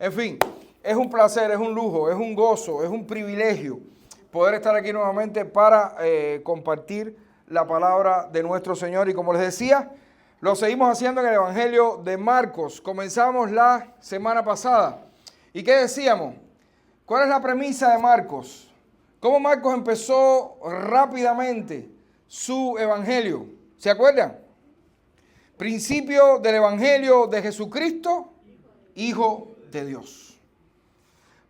En fin, es un placer, es un lujo, es un gozo, es un privilegio poder estar aquí nuevamente para compartir la palabra de nuestro Señor. Y como les decía, lo seguimos haciendo en el Evangelio de Marcos. Comenzamos la semana pasada. ¿Y qué decíamos? ¿Cuál es la premisa de Marcos? ¿Cómo Marcos empezó rápidamente su Evangelio? ¿Se acuerdan? Principio del Evangelio de Jesucristo, Hijo de Dios.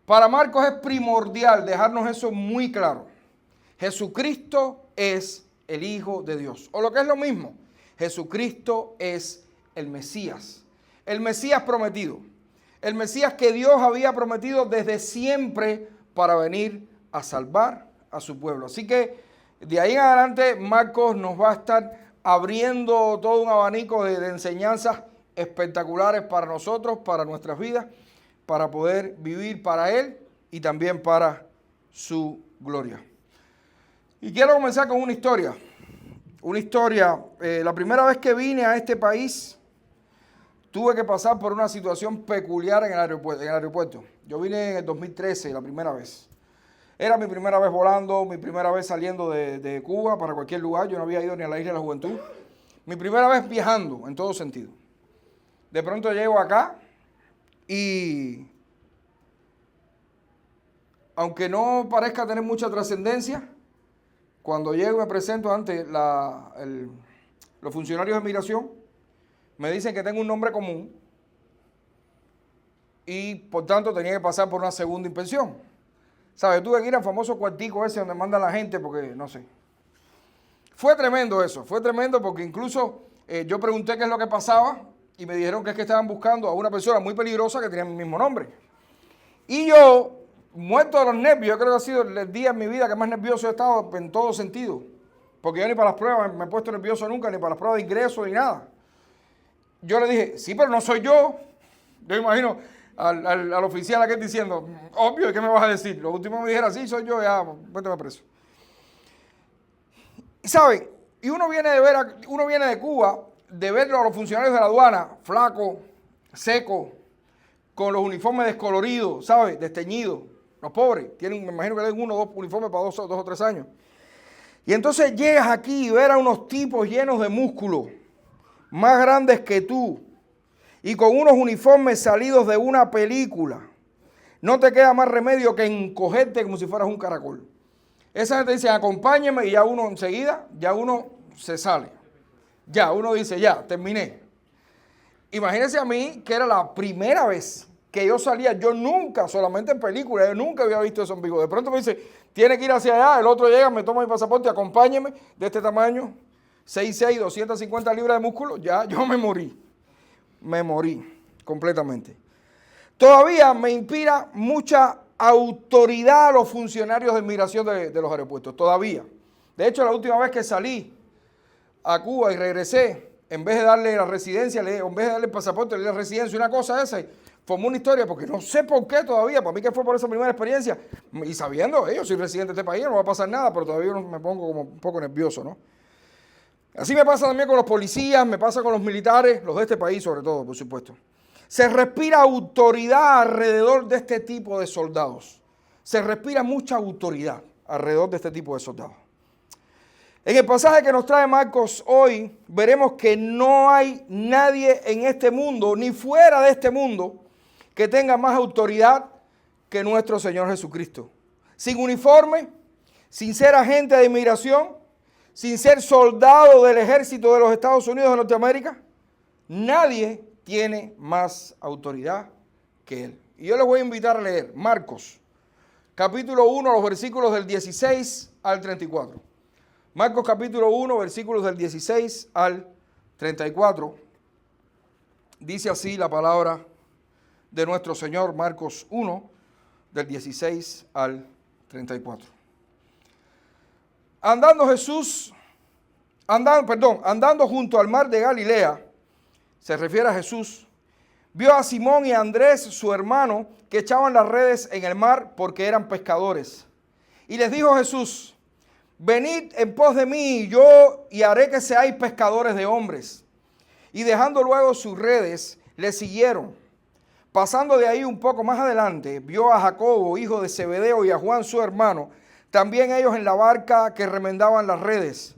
Para Marcos es primordial dejarnos eso muy claro. Jesucristo es el Hijo de Dios. O lo que es lo mismo, Jesucristo es el Mesías prometido. El Mesías que Dios había prometido desde siempre para venir a salvar a su pueblo. Así que de ahí en adelante Marcos nos va a estar abriendo todo un abanico de enseñanzas espectaculares para nosotros, para nuestras vidas, para poder vivir para Él y también para su gloria. Y quiero comenzar con una historia. La primera vez que vine a este país, tuve que pasar por una situación peculiar en el aeropuerto. Yo vine en el 2013, la primera vez. Era mi primera vez volando, mi primera vez saliendo de Cuba para cualquier lugar. Yo no había ido ni a la Isla de la Juventud. Mi primera vez viajando en todo sentido. De pronto llego acá y, aunque no parezca tener mucha trascendencia, cuando llego y me presento ante los funcionarios de migración, me dicen que tengo un nombre común y por tanto tenía que pasar por una segunda inspección. ¿Sabes? Tuve que ir al famoso cuartico ese donde mandan la gente porque no sé. Fue tremendo eso, fue tremendo porque incluso yo pregunté qué es lo que pasaba y me dijeron que es que estaban buscando a una persona muy peligrosa que tenía mi mismo nombre. Y yo, muerto de los nervios, yo creo que ha sido el día en mi vida que más nervioso he estado en todo sentido. Porque yo ni para las pruebas me he puesto nervioso nunca, ni para las pruebas de ingreso, ni nada. Yo le dije, sí, pero no soy yo. Yo imagino al oficial aquel diciendo, obvio, ¿qué me vas a decir? Lo último que me dijera, sí, soy yo, ya, méteme preso. Y saben, y uno viene de Cuba, de verlo a los funcionarios de la aduana, flaco, seco, con los uniformes descoloridos, ¿sabes? Desteñidos. Los pobres, tienen, me imagino que tienen 1 o 2 uniformes para 2 o 3 años. Y entonces llegas aquí y ver a unos tipos llenos de músculo, más grandes que tú, y con unos uniformes salidos de una película. No te queda más remedio que encogerte como si fueras un caracol. Esa gente dice, acompáñeme, y ya uno enseguida, ya uno se sale. Ya, uno dice, ya, terminé. Imagínense a mí que era la primera vez que yo salía, yo nunca, solamente en películas, yo nunca había visto eso en vivo. De pronto me dice, tiene que ir hacia allá, el otro llega, me toma mi pasaporte, acompáñeme, de este tamaño, 6'6", 250 libras de músculo, ya yo me morí completamente. Todavía me inspira mucha autoridad a los funcionarios de migración de los aeropuertos, todavía. De hecho, la última vez que salí a Cuba y regresé, en vez de darle la residencia, en vez de darle el pasaporte, le di la residencia, una cosa esa, formó una historia, porque no sé por qué todavía, para mí que fue por esa primera experiencia, y sabiendo, yo soy residente de este país, no va a pasar nada, pero todavía me pongo como un poco nervioso, ¿no? Así me pasa también con los policías, me pasa con los militares, los de este país sobre todo, por supuesto. Se respira autoridad alrededor de este tipo de soldados. Se respira mucha autoridad alrededor de este tipo de soldados. En el pasaje que nos trae Marcos hoy, veremos que no hay nadie en este mundo, ni fuera de este mundo, que tenga más autoridad que nuestro Señor Jesucristo. Sin uniforme, sin ser agente de inmigración, sin ser soldado del ejército de los Estados Unidos de Norteamérica, nadie tiene más autoridad que Él. Y yo les voy a invitar a leer Marcos, capítulo 1, los versículos del 16 al 34. Marcos capítulo 1, versículos del 16 al 34. Dice así la palabra de nuestro Señor, Marcos 1, del 16 al 34. Andando junto al mar de Galilea, se refiere a Jesús, vio a Simón y a Andrés, su hermano, que echaban las redes en el mar porque eran pescadores. Y les dijo Jesús, venid en pos de mí, y haré que seáis pescadores de hombres. Y dejando luego sus redes, le siguieron. Pasando de ahí un poco más adelante, vio a Jacobo, hijo de Zebedeo, y a Juan, su hermano, también ellos en la barca que remendaban las redes.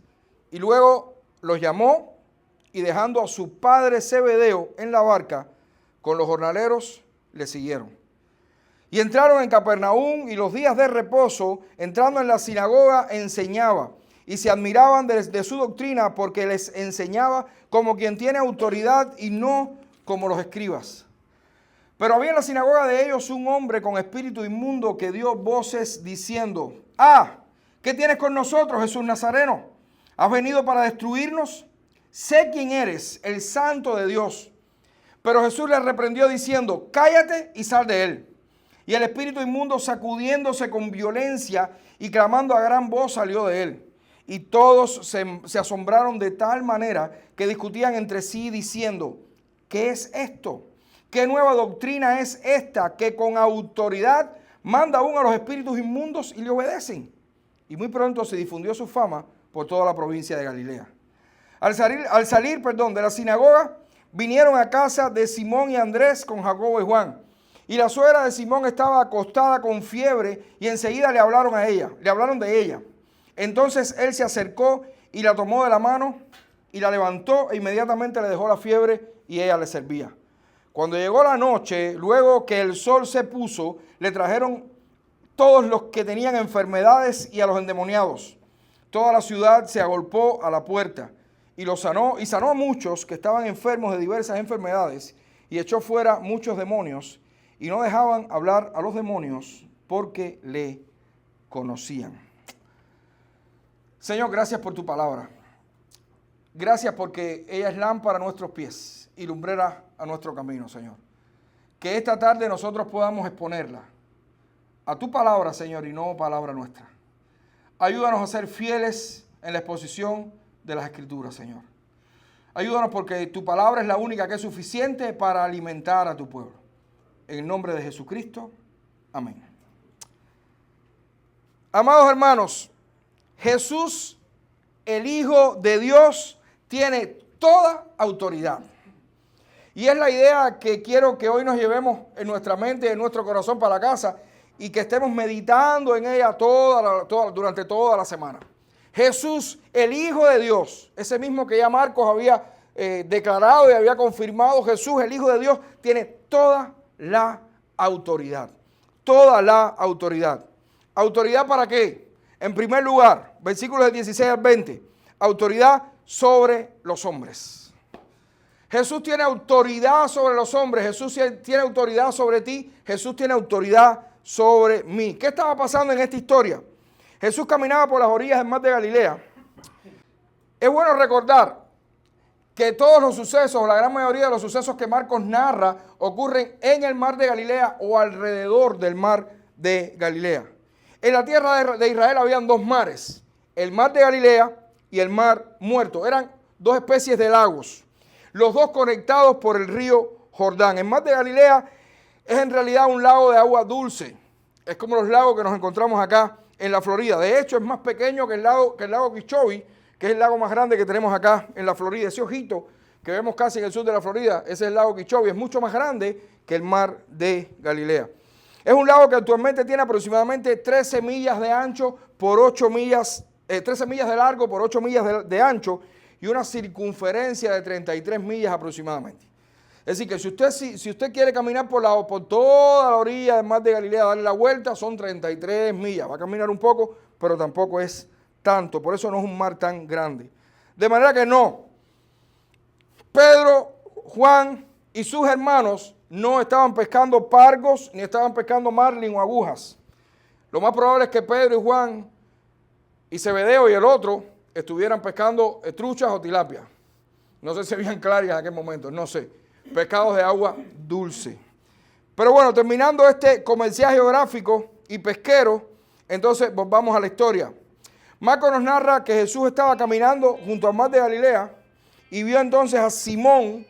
Y luego los llamó y dejando a su padre Zebedeo en la barca, con los jornaleros le siguieron. Y entraron en Capernaum y los días de reposo, entrando en la sinagoga, enseñaba. Y se admiraban de su doctrina porque les enseñaba como quien tiene autoridad y no como los escribas. Pero había en la sinagoga de ellos un hombre con espíritu inmundo que dio voces diciendo: ¿qué tienes con nosotros, Jesús Nazareno? ¿Has venido para destruirnos? Sé quién eres, el Santo de Dios. Pero Jesús le reprendió diciendo: cállate y sal de él. Y el espíritu inmundo, sacudiéndose con violencia y clamando a gran voz, salió de él. Y todos se asombraron de tal manera que discutían entre sí diciendo: ¿qué es esto? ¿Qué nueva doctrina es esta que con autoridad manda aún a los espíritus inmundos y le obedecen? Y muy pronto se difundió su fama por toda la provincia de Galilea. Al salir de la sinagoga, vinieron a casa de Simón y Andrés con Jacobo y Juan. Y la suegra de Simón estaba acostada con fiebre y enseguida le hablaron de ella. Entonces él se acercó y la tomó de la mano y la levantó e inmediatamente le dejó la fiebre y ella le servía. Cuando llegó la noche, luego que el sol se puso, le trajeron todos los que tenían enfermedades y a los endemoniados. Toda la ciudad se agolpó a la puerta y sanó a muchos que estaban enfermos de diversas enfermedades y echó fuera muchos demonios y no dejaban hablar a los demonios porque le conocían. Señor, gracias por tu palabra. Gracias porque ella es lámpara a nuestros pies y lumbrera a nuestro camino, Señor. Que esta tarde nosotros podamos exponerla a tu palabra, Señor, y no palabra nuestra. Ayúdanos a ser fieles en la exposición de las Escrituras, Señor. Ayúdanos porque tu palabra es la única que es suficiente para alimentar a tu pueblo. En el nombre de Jesucristo, amén. Amados hermanos, Jesús, el Hijo de Dios, tiene toda autoridad. Y es la idea que quiero que hoy nos llevemos en nuestra mente, en nuestro corazón para la casa y que estemos meditando en ella durante toda la semana. Jesús, el Hijo de Dios, ese mismo que ya Marcos había declarado y había confirmado, Jesús, el Hijo de Dios, tiene toda la autoridad. Toda la autoridad. ¿Autoridad para qué? En primer lugar, versículos del 16 al 20, autoridad sobre los hombres. Jesús tiene autoridad sobre los hombres, Jesús tiene autoridad sobre ti, Jesús tiene autoridad sobre mí. ¿Qué estaba pasando en esta historia? Jesús caminaba por las orillas del mar de Galilea. Es bueno recordar que todos los sucesos, la gran mayoría de los sucesos que Marcos narra, ocurren en el mar de Galilea o alrededor del mar de Galilea. En la tierra de Israel habían dos mares, el mar de Galilea y el mar Muerto. Eran dos especies de lagos, los dos conectados por el río Jordán. El mar de Galilea es en realidad un lago de agua dulce. Es como los lagos que nos encontramos acá en la Florida. De hecho, es más pequeño que el lago Okeechobee, que es el lago más grande que tenemos acá en la Florida. Ese ojito que vemos casi en el sur de la Florida, ese es el lago Okeechobee. Es mucho más grande que el mar de Galilea. Es un lago que actualmente tiene aproximadamente 13 millas de ancho por 8 millas, 13 millas de largo por 8 millas de ancho y una circunferencia de 33 millas aproximadamente. Es decir, que si usted quiere caminar por toda la orilla del mar de Galilea, darle la vuelta, son 33 millas. Va a caminar un poco, pero tampoco es tanto. Por eso no es un mar tan grande. De manera que no. Pedro, Juan y sus hermanos no estaban pescando pargos, ni estaban pescando marlin o agujas. Lo más probable es que Pedro y Juan y Zebedeo y el otro estuvieran pescando truchas o tilapia. No sé si habían clarias en aquel momento, no sé. Pescados de agua dulce. Pero bueno, terminando este comercial geográfico y pesquero, entonces volvamos a la historia. Marcos nos narra que Jesús estaba caminando junto al mar de Galilea y vio entonces a Simón,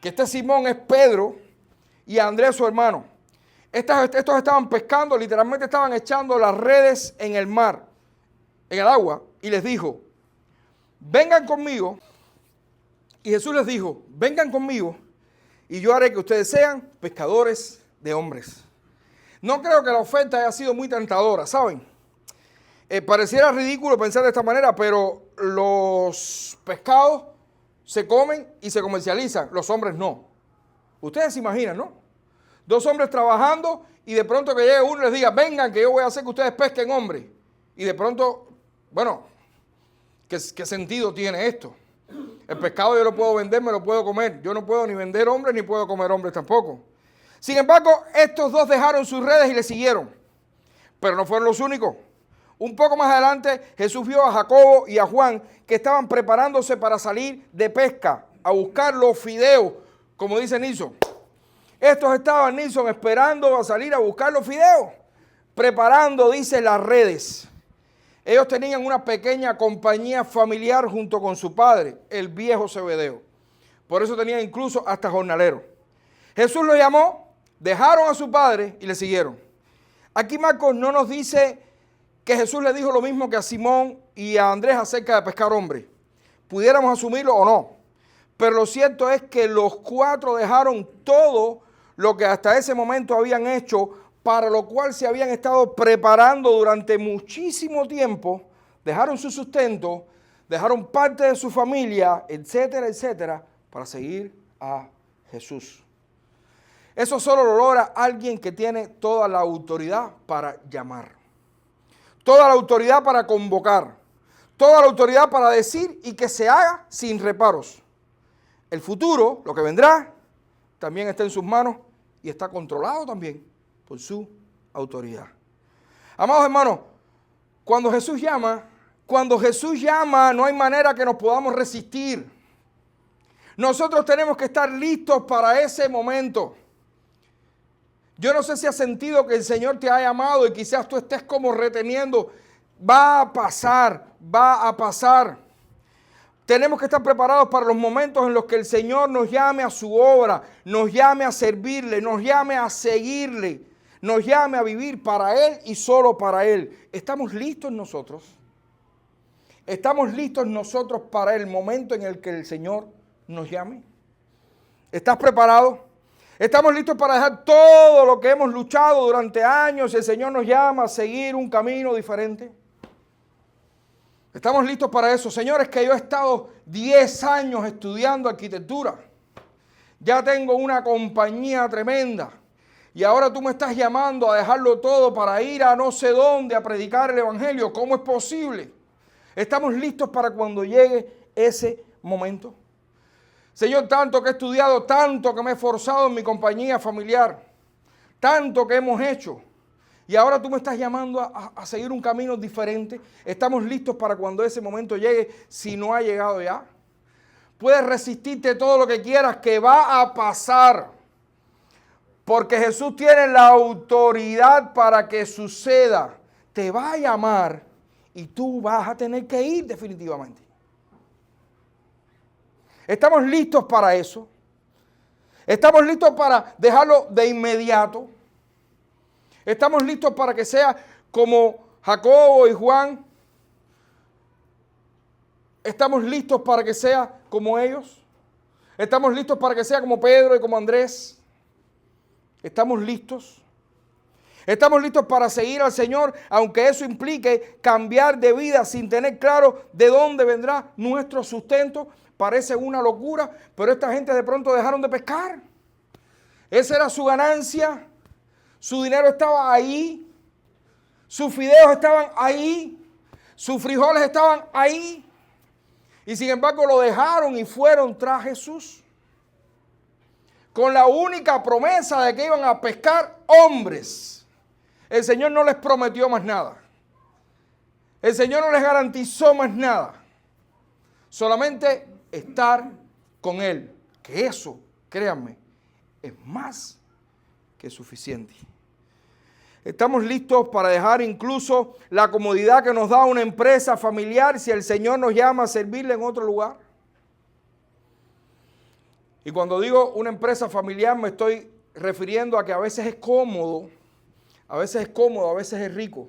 que este Simón es Pedro, y a Andrés su hermano. Estos estaban pescando, literalmente estaban echando las redes en el mar, en el agua, y les dijo: vengan conmigo. Y Jesús les dijo: vengan conmigo y yo haré que ustedes sean pescadores de hombres. No creo que la oferta haya sido muy tentadora, ¿saben? Pareciera ridículo pensar de esta manera, pero los pescados se comen y se comercializan, los hombres no. Ustedes se imaginan, ¿no? Dos hombres trabajando y de pronto que llegue uno y les diga, vengan que yo voy a hacer que ustedes pesquen hombres. Y de pronto, bueno, ¿qué sentido tiene esto? El pescado yo lo puedo vender, me lo puedo comer. Yo no puedo ni vender hombres ni puedo comer hombres tampoco. Sin embargo, estos dos dejaron sus redes y le siguieron. Pero no fueron los únicos. Un poco más adelante, Jesús vio a Jacobo y a Juan que estaban preparándose para salir de pesca, a buscar los fideos, como dice Nilsson. Estos estaban, Nilsson, esperando a salir a buscar los fideos, preparando, dice, las redes. Ellos tenían una pequeña compañía familiar junto con su padre, el viejo Zebedeo. Por eso tenían incluso hasta jornaleros. Jesús los llamó, dejaron a su padre y le siguieron. Aquí Marcos no nos dice que Jesús le dijo lo mismo que a Simón y a Andrés acerca de pescar hombres. Pudiéramos asumirlo o no. Pero lo cierto es que los cuatro dejaron todo lo que hasta ese momento habían hecho, para lo cual se habían estado preparando durante muchísimo tiempo. Dejaron su sustento, dejaron parte de su familia, etcétera, etcétera, para seguir a Jesús. Eso solo lo logra alguien que tiene toda la autoridad para llamar, toda la autoridad para convocar, toda la autoridad para decir y que se haga sin reparos. El futuro, lo que vendrá, también está en sus manos y está controlado también por su autoridad. Amados hermanos, cuando Jesús llama, no hay manera que nos podamos resistir. Nosotros tenemos que estar listos para ese momento. Yo no sé si has sentido que el Señor te ha llamado y quizás tú estés como reteniendo. Va a pasar, va a pasar. Tenemos que estar preparados para los momentos en los que el Señor nos llame a su obra, nos llame a servirle, nos llame a seguirle, nos llame a vivir para Él y solo para Él. ¿Estamos listos nosotros? ¿Estamos listos nosotros para el momento en el que el Señor nos llame? ¿Estás preparado? ¿Estamos listos para dejar todo lo que hemos luchado durante años y el Señor nos llama a seguir un camino diferente? ¿Estamos listos para eso? Señores, que yo he estado 10 años estudiando arquitectura. Ya tengo una compañía tremenda. Y ahora tú me estás llamando a dejarlo todo para ir a no sé dónde a predicar el evangelio. ¿Cómo es posible? ¿Estamos listos para cuando llegue ese momento? Señor, tanto que he estudiado, tanto que me he esforzado en mi compañía familiar, tanto que hemos hecho. Y ahora tú me estás llamando a seguir un camino diferente. ¿Estamos listos para cuando ese momento llegue, si no ha llegado ya? Puedes resistirte todo lo que quieras, que va a pasar. Porque Jesús tiene la autoridad para que suceda. Te va a llamar y tú vas a tener que ir definitivamente. ¿Estamos listos para eso? ¿Estamos listos para dejarlo de inmediato? ¿Estamos listos para que sea como Jacobo y Juan? ¿Estamos listos para que sea como ellos? ¿Estamos listos para que sea como Pedro y como Andrés? ¿Estamos listos? ¿Estamos listos para seguir al Señor, aunque eso implique cambiar de vida sin tener claro de dónde vendrá nuestro sustento? Parece una locura, pero esta gente de pronto dejaron de pescar. Esa era su ganancia. Su dinero estaba ahí, sus fideos estaban ahí, sus frijoles estaban ahí. Y sin embargo lo dejaron y fueron tras Jesús. Con la única promesa de que iban a pescar hombres. El Señor no les prometió más nada. El Señor no les garantizó más nada. Solamente estar con Él. Que eso, créanme, es más que suficiente. Estamos listos para dejar incluso la comodidad que nos da una empresa familiar si el Señor nos llama a servirle en otro lugar. Y cuando digo una empresa familiar me estoy refiriendo a que a veces es cómodo, a veces es rico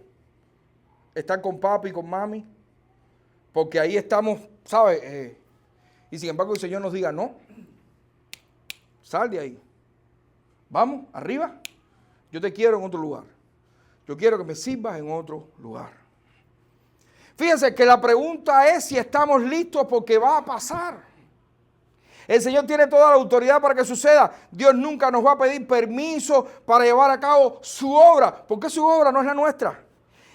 estar con papi y con mami, porque ahí estamos, ¿sabes? Y sin embargo el Señor nos diga no. Sal de ahí. Vamos, arriba. Yo te quiero en otro lugar. Yo quiero que me sirvas en otro lugar. Fíjense que la pregunta es si estamos listos porque va a pasar. El Señor tiene toda la autoridad para que suceda. Dios nunca nos va a pedir permiso para llevar a cabo su obra, porque su obra no es la nuestra.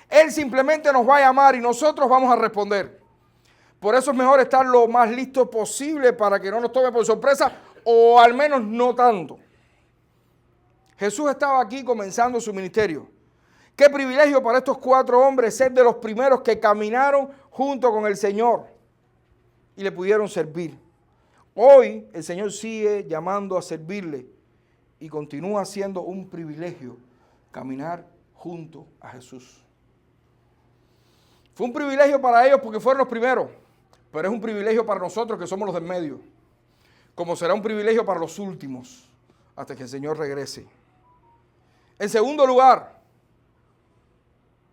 Él simplemente nos va a llamar y nosotros vamos a responder. Por eso es mejor estar lo más listo posible para que no nos tome por sorpresa, o al menos no tanto. Jesús estaba aquí comenzando su ministerio. Qué privilegio para estos 4 hombres ser de los primeros que caminaron junto con el Señor y le pudieron servir. Hoy el Señor sigue llamando a servirle y continúa siendo un privilegio caminar junto a Jesús. Fue un privilegio para ellos porque fueron los primeros, pero es un privilegio para nosotros que somos los del medio, como será un privilegio para los últimos hasta que el Señor regrese. En segundo lugar,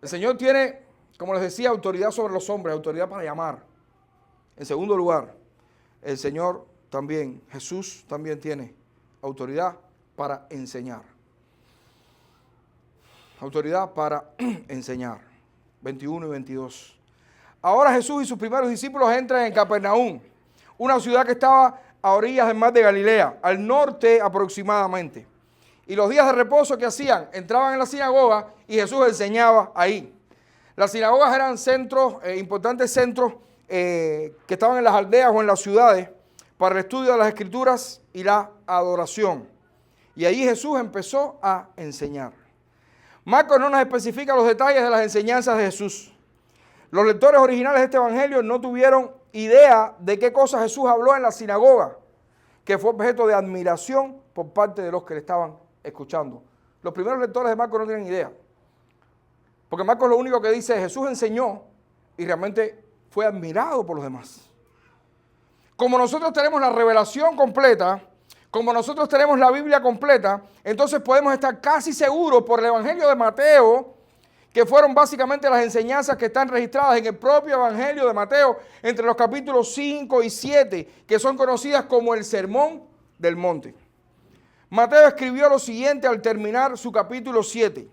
el Señor tiene, como les decía, autoridad sobre los hombres, autoridad para llamar. En segundo lugar, el Señor también, Jesús también tiene autoridad para enseñar. Autoridad para enseñar. 21 y 22. Ahora Jesús y sus primeros discípulos entran en Capernaum, una ciudad que estaba a orillas del mar de Galilea, al norte aproximadamente. Y los días de reposo que hacían, entraban en la sinagoga y Jesús enseñaba ahí. Las sinagogas eran centros, importantes centros que estaban en las aldeas o en las ciudades para el estudio de las Escrituras y la adoración. Y allí Jesús empezó a enseñar. Marcos no nos especifica los detalles de las enseñanzas de Jesús. Los lectores originales de este evangelio no tuvieron idea de qué cosas Jesús habló en la sinagoga, que fue objeto de admiración por parte de los que le estaban escuchando. Los primeros lectores de Marcos no tienen idea, porque Marcos lo único que dice es Jesús enseñó y realmente fue admirado por los demás. Como nosotros tenemos la revelación completa, como nosotros tenemos la Biblia completa, entonces podemos estar casi seguros por el Evangelio de Mateo, que fueron básicamente las enseñanzas que están registradas en el propio Evangelio de Mateo, entre los capítulos 5 y 7, que son conocidas como el Sermón del Monte. Mateo escribió lo siguiente al terminar su capítulo 7.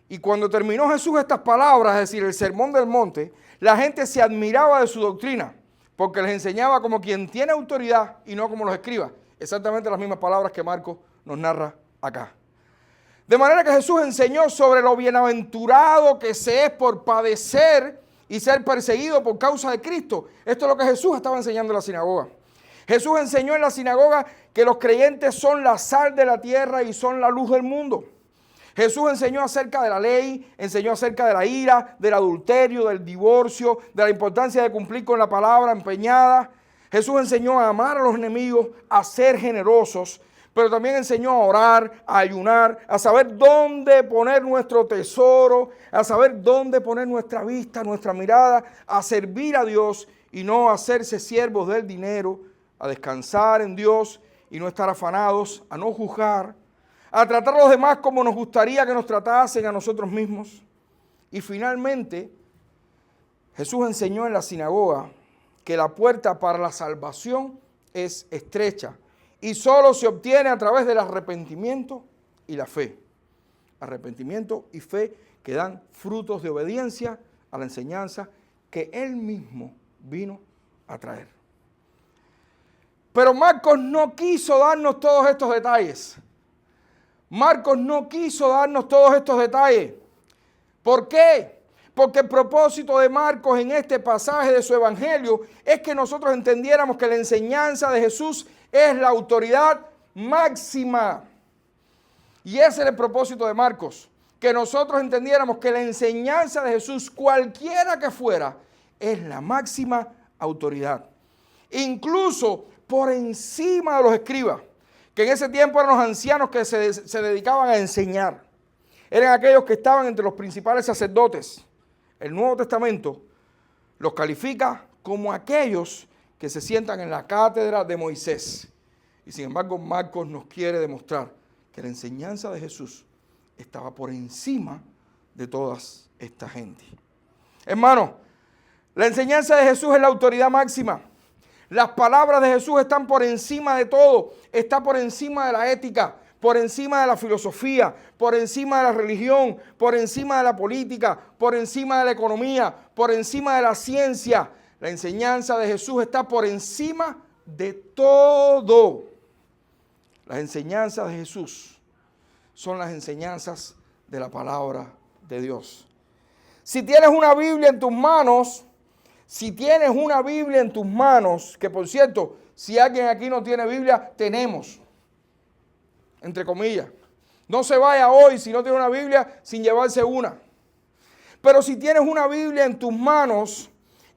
Y cuando terminó Jesús estas palabras, es decir, el Sermón del Monte, la gente se admiraba de su doctrina, porque les enseñaba como quien tiene autoridad y no como los escribas. Exactamente las mismas palabras que Marcos nos narra acá. De manera que Jesús enseñó sobre lo bienaventurado que se es por padecer y ser perseguido por causa de Cristo. Esto es lo que Jesús estaba enseñando en la sinagoga. Jesús enseñó en la sinagoga que los creyentes son la sal de la tierra y son la luz del mundo. Jesús enseñó acerca de la ley, enseñó acerca de la ira, del adulterio, del divorcio, de la importancia de cumplir con la palabra empeñada. Jesús enseñó a amar a los enemigos, a ser generosos, pero también enseñó a orar, a ayunar, a saber dónde poner nuestro tesoro, a saber dónde poner nuestra vista, nuestra mirada, a servir a Dios y no a hacerse siervos del dinero, a descansar en Dios y no estar afanados, a no juzgar, a tratar a los demás como nos gustaría que nos tratasen a nosotros mismos. Y finalmente, Jesús enseñó en la sinagoga que la puerta para la salvación es estrecha y solo se obtiene a través del arrepentimiento y la fe. Arrepentimiento y fe que dan frutos de obediencia a la enseñanza que Él mismo vino a traer. Pero Marcos no quiso darnos todos estos detalles. Marcos no quiso darnos todos estos detalles. ¿Por qué? Porque el propósito de Marcos en este pasaje de su evangelio es que nosotros entendiéramos que la enseñanza de Jesús es la autoridad máxima. Y ese es el propósito de Marcos, que nosotros entendiéramos que la enseñanza de Jesús, cualquiera que fuera, es la máxima autoridad. Incluso por encima de los escribas, que en ese tiempo eran los ancianos que se dedicaban a enseñar. Eran aquellos que estaban entre los principales sacerdotes. El Nuevo Testamento los califica como aquellos que se sientan en la cátedra de Moisés. Y sin embargo, Marcos nos quiere demostrar que la enseñanza de Jesús estaba por encima de toda esta gente. Hermano, la enseñanza de Jesús es la autoridad máxima. Las palabras de Jesús están por encima de todo. Está por encima de la ética, por encima de la filosofía, por encima de la religión, por encima de la política, por encima de la economía, por encima de la ciencia. La enseñanza de Jesús está por encima de todo. Las enseñanzas de Jesús son las enseñanzas de la palabra de Dios. Si tienes una Biblia en tus manos, que por cierto, si alguien aquí no tiene Biblia, tenemos, entre comillas. No se vaya hoy si no tiene una Biblia sin llevarse una. Pero si tienes una Biblia en tus manos,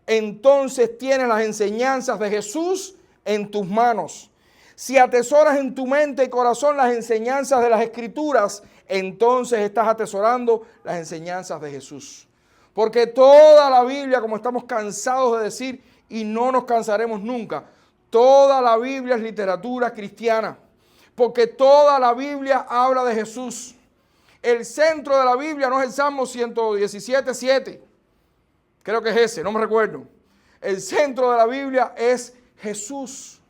entonces tienes las enseñanzas de Jesús en tus manos. Si atesoras en tu mente y corazón las enseñanzas de las Escrituras, entonces estás atesorando las enseñanzas de Jesús. Porque toda la Biblia, como estamos cansados de decir, y no nos cansaremos nunca, toda la Biblia es literatura cristiana. Porque toda la Biblia habla de Jesús. El centro de la Biblia no es el Salmo 117:7. Creo que es ese, no me recuerdo. El centro de la Biblia es Jesús.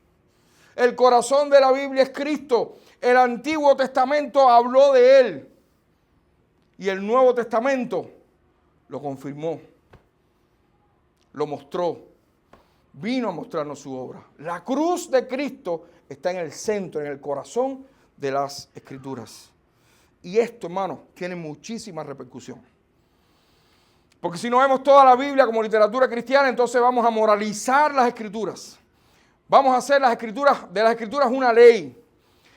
El corazón de la Biblia es Cristo. El Antiguo Testamento habló de Él. Y el Nuevo Testamento lo confirmó. Lo mostró. Vino a mostrarnos su obra. La cruz de Cristo está en el centro, en el corazón de las Escrituras. Y esto, hermano, tiene muchísima repercusión. Porque si no vemos toda la Biblia como literatura cristiana, entonces vamos a moralizar las Escrituras. Vamos a hacer de las Escrituras una ley.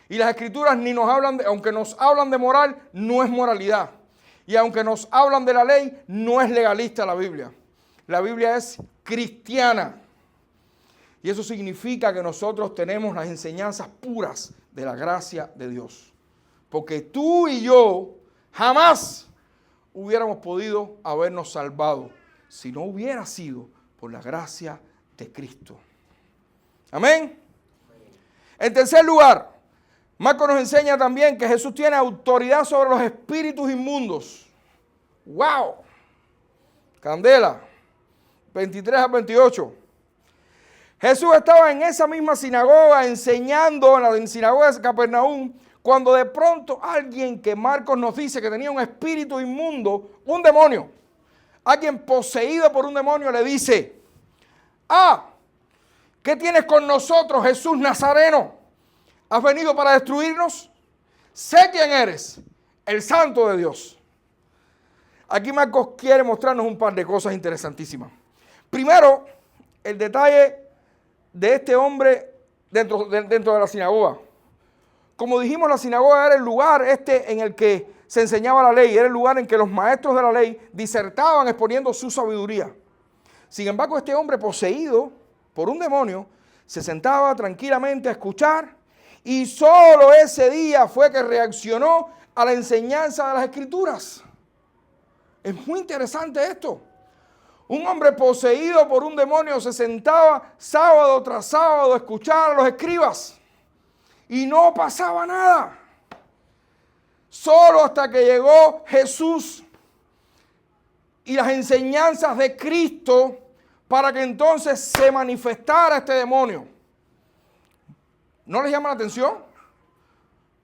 Y las Escrituras ni nos hablan aunque nos hablan de moral, no es moralidad. Y aunque nos hablan de la ley, no es legalista la Biblia. La Biblia es cristiana. Y eso significa que nosotros tenemos las enseñanzas puras de la gracia de Dios. Porque tú y yo jamás hubiéramos podido habernos salvado si no hubiera sido por la gracia de Cristo. Amén. En tercer lugar, Marcos nos enseña también que Jesús tiene autoridad sobre los espíritus inmundos. ¡Wow! Candela, 23 al 28. Jesús estaba en esa misma sinagoga enseñando, en la sinagoga de Capernaum, cuando de pronto alguien que Marcos nos dice que tenía un espíritu inmundo, un demonio, alguien poseído por un demonio le dice, ¿qué tienes con nosotros, Jesús Nazareno? ¿Has venido para destruirnos? Sé quién eres, el Santo de Dios. Aquí Marcos quiere mostrarnos un par de cosas interesantísimas. Primero, el detalle de este hombre dentro de la sinagoga. Como dijimos, la sinagoga era el lugar en el que se enseñaba la ley, era el lugar en que los maestros de la ley disertaban exponiendo su sabiduría. Sin embargo, este hombre poseído por un demonio se sentaba tranquilamente a escuchar y solo ese día fue que reaccionó a la enseñanza de las Escrituras. Es muy interesante esto. Un hombre poseído por un demonio se sentaba sábado tras sábado a escuchar a los escribas y no pasaba nada. Solo hasta que llegó Jesús y las enseñanzas de Cristo para que entonces se manifestara este demonio. ¿No les llama la atención?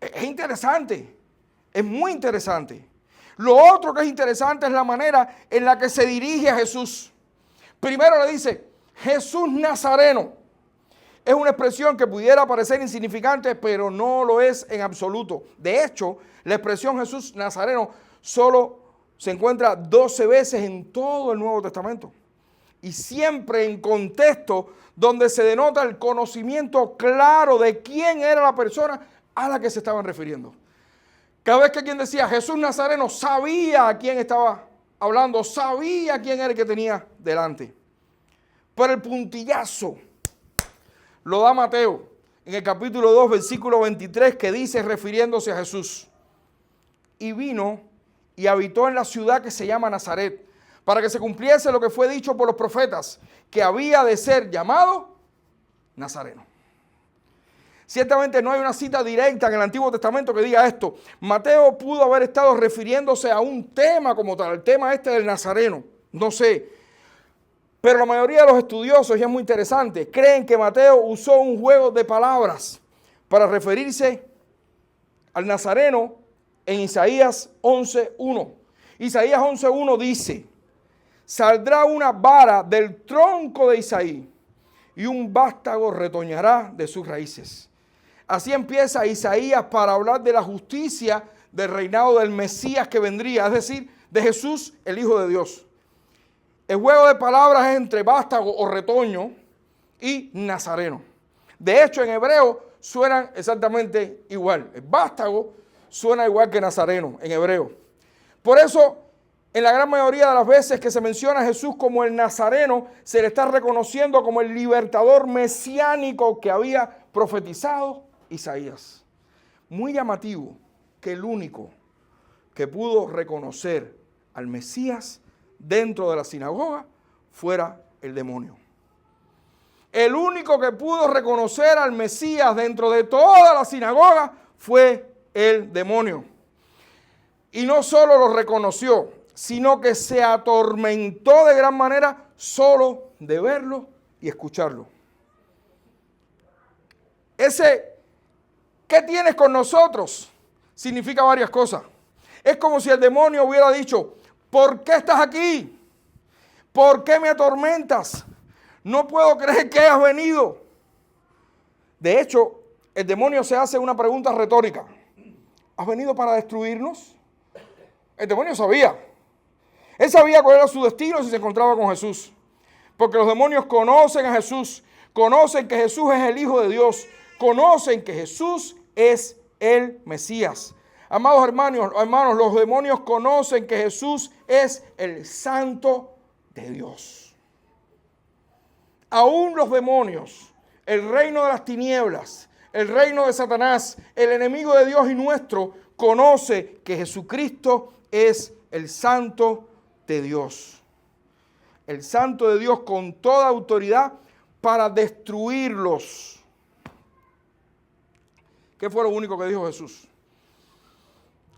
Es interesante, es muy interesante. Lo otro que es interesante es la manera en la que se dirige a Jesús. Primero le dice, Jesús Nazareno. Es una expresión que pudiera parecer insignificante, pero no lo es en absoluto. De hecho, la expresión Jesús Nazareno solo se encuentra 12 veces en todo el Nuevo Testamento. Y siempre en contexto donde se denota el conocimiento claro de quién era la persona a la que se estaban refiriendo. Cada vez que alguien decía Jesús Nazareno, sabía a quién estaba hablando, sabía quién era el que tenía delante. Pero el puntillazo lo da Mateo en el capítulo 2, versículo 23, que dice, refiriéndose a Jesús, y vino y habitó en la ciudad que se llama Nazaret, para que se cumpliese lo que fue dicho por los profetas, que había de ser llamado Nazareno. Ciertamente no hay una cita directa en el Antiguo Testamento que diga esto. Mateo pudo haber estado refiriéndose a un tema como tal, el tema este del Nazareno, no sé. Pero la mayoría de los estudiosos, y es muy interesante, creen que Mateo usó un juego de palabras para referirse al Nazareno en Isaías 11:1. Isaías 11:1 dice: saldrá una vara del tronco de Isaí y un vástago retoñará de sus raíces. Así empieza Isaías para hablar de la justicia del reinado del Mesías que vendría, es decir, de Jesús, el Hijo de Dios. El juego de palabras es entre vástago o retoño y nazareno. De hecho, en hebreo suenan exactamente igual. El vástago suena igual que nazareno en hebreo. Por eso, en la gran mayoría de las veces que se menciona a Jesús como el nazareno, se le está reconociendo como el libertador mesiánico que había profetizado Isaías. Muy llamativo que el único que pudo reconocer al Mesías dentro de la sinagoga fuera el demonio. El único que pudo reconocer al Mesías dentro de toda la sinagoga fue el demonio. Y no solo lo reconoció, sino que se atormentó de gran manera solo de verlo y escucharlo. Ese ¿qué tienes con nosotros? Significa varias cosas. Es como si el demonio hubiera dicho: ¿por qué estás aquí? ¿Por qué me atormentas? No puedo creer que hayas venido. De hecho, el demonio se hace una pregunta retórica: ¿has venido para destruirnos? El demonio sabía. Él sabía cuál era su destino si se encontraba con Jesús. Porque los demonios conocen a Jesús, conocen que Jesús es el Hijo de Dios, conocen que Jesús es el Mesías. Amados hermanos, los demonios conocen que Jesús es el Santo de Dios. Aún los demonios, el reino de las tinieblas, el reino de Satanás, el enemigo de Dios y nuestro, conoce que Jesucristo es el Santo de Dios. El Santo de Dios con toda autoridad para destruirlos. ¿Qué fue lo único que dijo Jesús?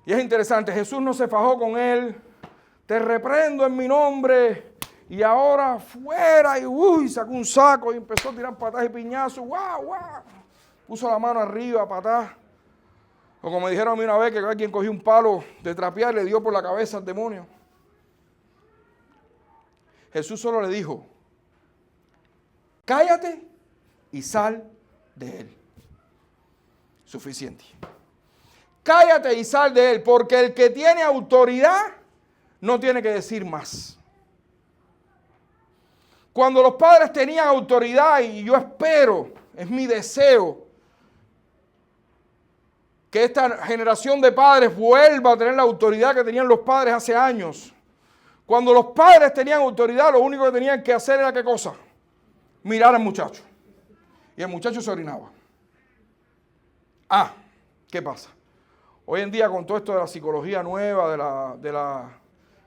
Y es interesante, Jesús no se fajó con él: te reprendo en mi nombre, y ahora fuera, y sacó un saco y empezó a tirar patadas y piñazos, ¡guau! Puso la mano arriba, patadas. O como me dijeron a mí una vez, que alguien cogió un palo de trapear y le dio por la cabeza al demonio. Jesús solo le dijo: cállate y sal de él. Suficiente. Cállate y sal de él, porque el que tiene autoridad no tiene que decir más. Cuando los padres tenían autoridad, y yo espero, es mi deseo, que esta generación de padres vuelva a tener la autoridad que tenían los padres hace años. Cuando los padres tenían autoridad, lo único que tenían que hacer era ¿qué cosa? Mirar al muchacho. Y el muchacho se orinaba. ¿Qué pasa? Hoy en día, con todo esto de la psicología nueva, de la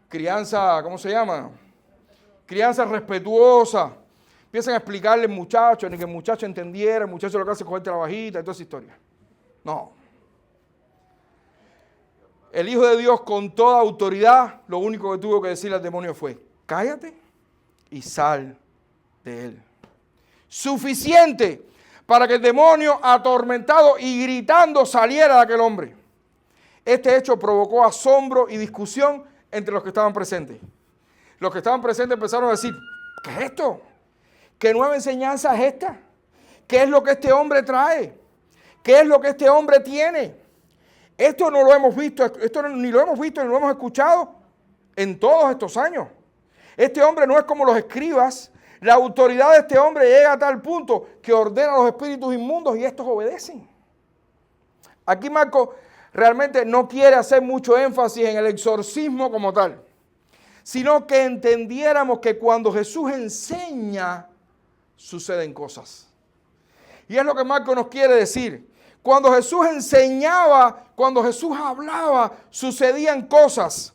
crianza, ¿cómo se llama? Crianza respetuosa. Empiezan a explicarle al muchacho, ni que el muchacho entendiera, el muchacho lo que hace es cogerte la vajita y toda esa historia. No. El Hijo de Dios, con toda autoridad, lo único que tuvo que decirle al demonio fue: cállate y sal de él. Suficiente para que el demonio, atormentado y gritando, saliera de aquel hombre. Este hecho provocó asombro y discusión entre los que estaban presentes. Los que estaban presentes empezaron a decir: ¿qué es esto? ¿Qué nueva enseñanza es esta? ¿Qué es lo que este hombre trae? ¿Qué es lo que este hombre tiene? Esto no lo hemos visto, ni lo hemos visto ni lo hemos escuchado en todos estos años. Este hombre no es como los escribas. La autoridad de este hombre llega a tal punto que ordena a los espíritus inmundos y estos obedecen. Aquí Marco realmente no quiere hacer mucho énfasis en el exorcismo como tal, sino que entendiéramos que cuando Jesús enseña, suceden cosas. Y es lo que Marco nos quiere decir. Cuando Jesús enseñaba, cuando Jesús hablaba, sucedían cosas.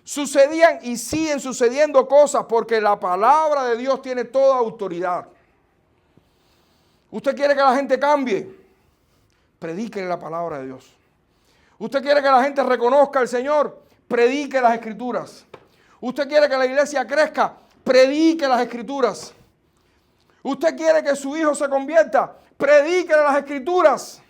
Sucedían y siguen sucediendo cosas porque la palabra de Dios tiene toda autoridad. ¿Usted quiere que la gente cambie? Predíquele la palabra de Dios. ¿Usted quiere que la gente reconozca al Señor? Predique las Escrituras. ¿Usted quiere que la iglesia crezca? predique las Escrituras. Usted quiere que su hijo se convierta, predíquele las Escrituras.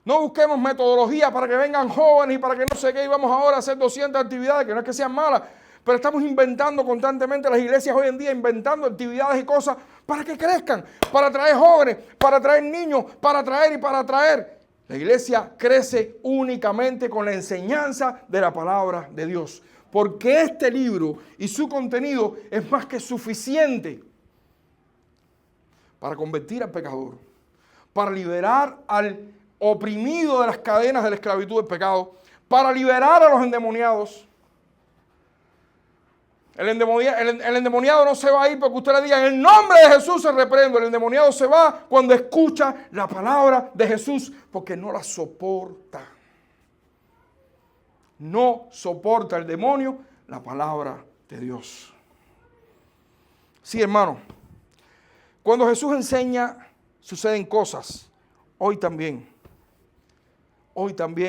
No busquemos metodología para que vengan jóvenes y para que no sé qué, y vamos ahora a hacer 200 actividades, que no es que sean malas, pero estamos inventando constantemente, las iglesias hoy en día, inventando actividades y cosas para que crezcan, para atraer jóvenes, para atraer niños, para atraer y para atraer. La iglesia crece únicamente con la enseñanza de la palabra de Dios, porque este libro y su contenido es más que suficiente para convertir al pecador, para liberar al oprimido de las cadenas de la esclavitud del pecado, para liberar a los endemoniados. El endemoniado no se va a ir porque usted le diga en el nombre de Jesús se reprendo. El endemoniado se va cuando escucha la palabra de Jesús porque no la soporta. No soporta el demonio la palabra de Dios. Sí, hermano. Cuando Jesús enseña, suceden cosas. Hoy también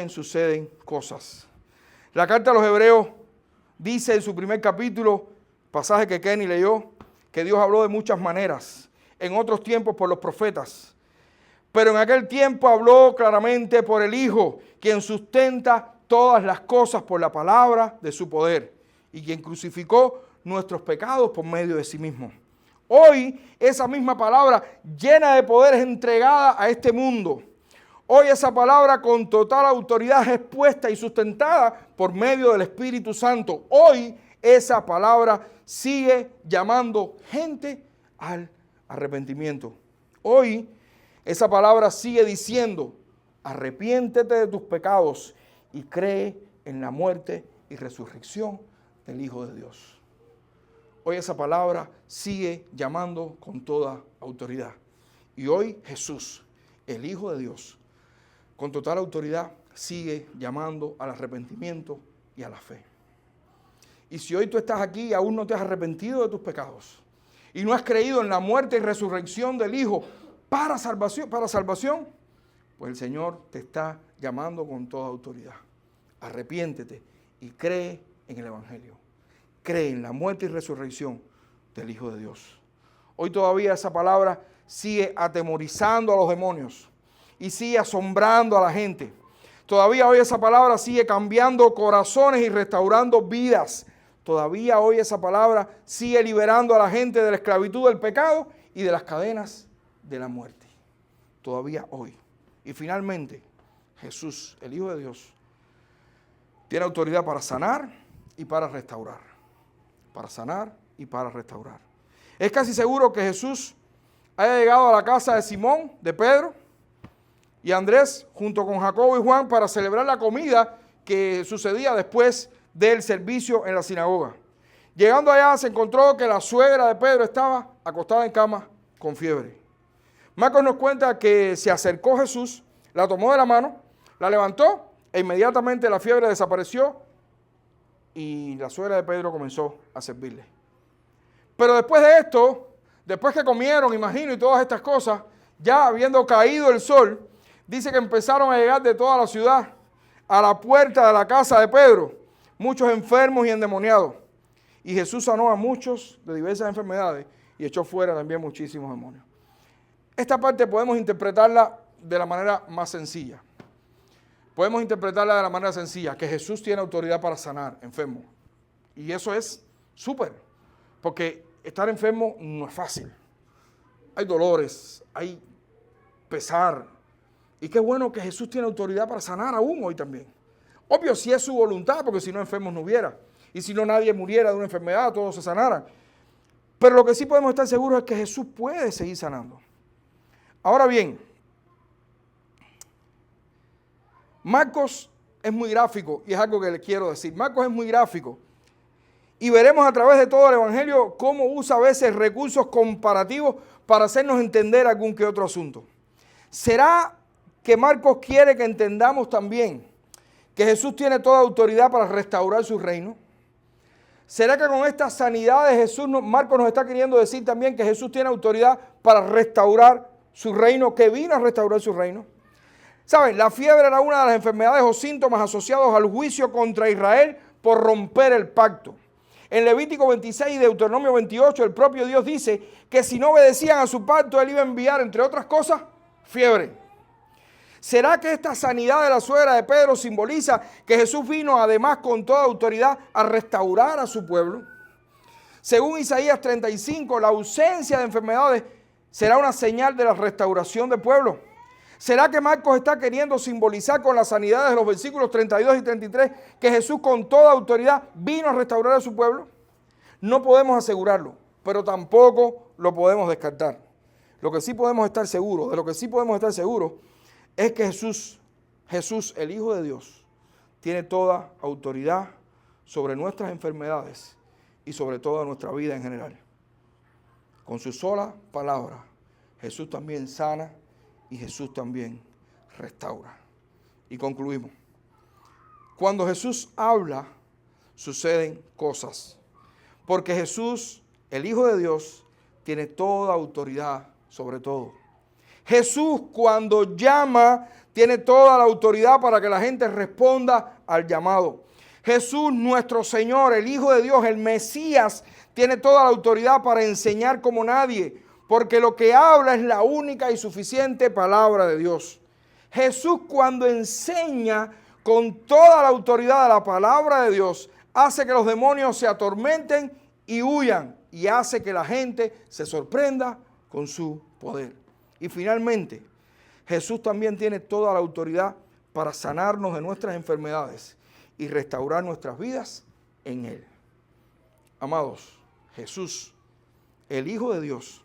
suceden cosas. La carta a los Hebreos dice en su primer capítulo, pasaje que Kenny leyó, que Dios habló de muchas maneras, en otros tiempos por los profetas. Pero en aquel tiempo habló claramente por el Hijo, quien sustenta todas las cosas por la palabra de su poder y quien crucificó nuestros pecados por medio de sí mismo. Hoy esa misma palabra llena de poder es entregada a este mundo. Hoy esa palabra con total autoridad es expuesta y sustentada por medio del Espíritu Santo. Hoy esa palabra sigue llamando gente al arrepentimiento. Hoy esa palabra sigue diciendo, arrepiéntete de tus pecados y cree en la muerte y resurrección del Hijo de Dios. Hoy esa palabra sigue llamando con toda autoridad. Y hoy Jesús, el Hijo de Dios, con total autoridad, sigue llamando al arrepentimiento y a la fe. Y si hoy tú estás aquí y aún no te has arrepentido de tus pecados y no has creído en la muerte y resurrección del Hijo para salvación, pues el Señor te está llamando con toda autoridad. Arrepiéntete y cree en el Evangelio. Cree en la muerte y resurrección del Hijo de Dios. Hoy todavía esa palabra sigue atemorizando a los demonios y sigue asombrando a la gente. Todavía hoy esa palabra sigue cambiando corazones y restaurando vidas. Todavía hoy esa palabra sigue liberando a la gente de la esclavitud del pecado y de las cadenas de la muerte. Todavía hoy. Y finalmente, Jesús, el Hijo de Dios, tiene autoridad para sanar y para restaurar. Para sanar y para restaurar. Es casi seguro que Jesús haya llegado a la casa de Simón, de Pedro y Andrés, junto con Jacobo y Juan, para celebrar la comida que sucedía después del servicio en la sinagoga. Llegando allá se encontró que la suegra de Pedro estaba acostada en cama con fiebre. Marcos nos cuenta que se acercó Jesús, la tomó de la mano, la levantó e inmediatamente la fiebre desapareció y la suegra de Pedro comenzó a servirle. Pero después de esto, después que comieron, imagino, y todas estas cosas, ya habiendo caído el sol, dice que empezaron a llegar de toda la ciudad a la puerta de la casa de Pedro, muchos enfermos y endemoniados. Y Jesús sanó a muchos de diversas enfermedades y echó fuera también muchísimos demonios. Esta parte podemos interpretarla de la manera más sencilla. Podemos interpretarla de la manera sencilla, que Jesús tiene autoridad para sanar enfermos. Y eso es súper, porque estar enfermo no es fácil. Hay dolores, hay pesar. Y qué bueno que Jesús tiene autoridad para sanar aún hoy también. Obvio, si es su voluntad, porque si no enfermos no hubiera. Y si no nadie muriera de una enfermedad, todos se sanaran. Pero lo que sí podemos estar seguros es que Jesús puede seguir sanando. Ahora bien, Marcos es muy gráfico y es algo que le quiero decir. Marcos es muy gráfico y veremos a través de todo el Evangelio cómo usa a veces recursos comparativos para hacernos entender algún que otro asunto. ¿Será que Marcos quiere que entendamos también que Jesús tiene toda autoridad para restaurar su reino? ¿Será que con estas sanidades Marcos nos está queriendo decir también que Jesús tiene autoridad para restaurar su reino, que vino a restaurar su reino? ¿Saben? La fiebre era una de las enfermedades o síntomas asociados al juicio contra Israel por romper el pacto. En Levítico 26 y Deuteronomio 28, el propio Dios dice que si no obedecían a su pacto, Él iba a enviar, entre otras cosas, fiebre. ¿Será que esta sanidad de la suegra de Pedro simboliza que Jesús vino además con toda autoridad a restaurar a su pueblo? Según Isaías 35, la ausencia de enfermedades será una señal de la restauración del pueblo. ¿Será que Marcos está queriendo simbolizar con las sanidades de los versículos 32 y 33 que Jesús con toda autoridad vino a restaurar a su pueblo? No podemos asegurarlo, pero tampoco lo podemos descartar. Lo que sí podemos estar seguros, de lo que sí podemos estar seguros, es que Jesús, el Hijo de Dios, tiene toda autoridad sobre nuestras enfermedades y sobre toda nuestra vida en general. Con su sola palabra, Jesús también sana y Jesús también restaura. Y concluimos. Cuando Jesús habla, suceden cosas. Porque Jesús, el Hijo de Dios, tiene toda autoridad sobre todo. Jesús, cuando llama, tiene toda la autoridad para que la gente responda al llamado. Jesús, nuestro Señor, el Hijo de Dios, el Mesías, tiene toda la autoridad para enseñar como nadie, porque lo que habla es la única y suficiente palabra de Dios. Jesús, cuando enseña con toda la autoridad de la palabra de Dios, hace que los demonios se atormenten y huyan, y hace que la gente se sorprenda con su poder. Y finalmente, Jesús también tiene toda la autoridad para sanarnos de nuestras enfermedades y restaurar nuestras vidas en Él. Amados, Jesús, el Hijo de Dios,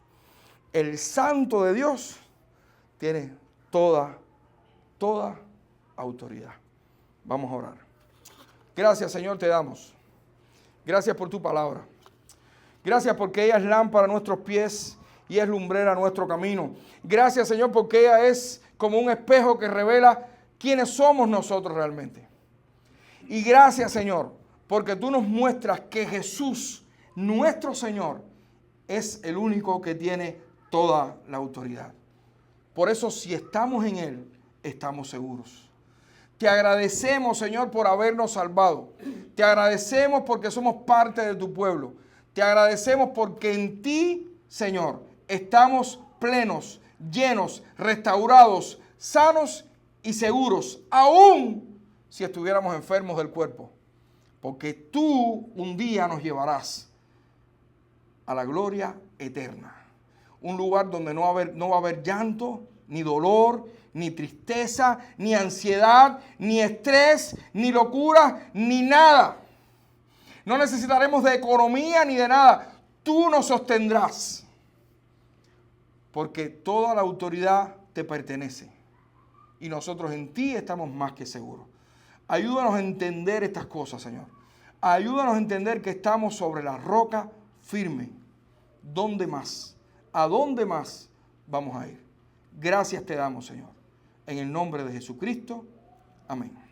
el Santo de Dios, tiene toda autoridad. Vamos a orar. Gracias, Señor, te damos. Gracias por tu palabra. Gracias porque ella es lámpara a nuestros pies y es lumbrera a nuestro camino. Gracias, Señor, porque ella es como un espejo que revela quiénes somos nosotros realmente. Y gracias, Señor, porque tú nos muestras que Jesús, nuestro Señor, es el único que tiene toda la autoridad. Por eso, si estamos en Él, estamos seguros. Te agradecemos, Señor, por habernos salvado. Te agradecemos porque somos parte de tu pueblo. Te agradecemos porque en ti, Señor, estamos plenos, llenos, restaurados, sanos y seguros, aún si estuviéramos enfermos del cuerpo. Porque tú un día nos llevarás a la gloria eterna. Un lugar donde no va a haber llanto, ni dolor, ni tristeza, ni ansiedad, ni estrés, ni locura, ni nada. No necesitaremos de economía ni de nada. Tú nos sostendrás. Porque toda la autoridad te pertenece. Y nosotros en ti estamos más que seguros. Ayúdanos a entender estas cosas, Señor. Ayúdanos a entender que estamos sobre la roca firme. ¿Dónde más? ¿A dónde más vamos a ir? Gracias te damos, Señor. En el nombre de Jesucristo. Amén.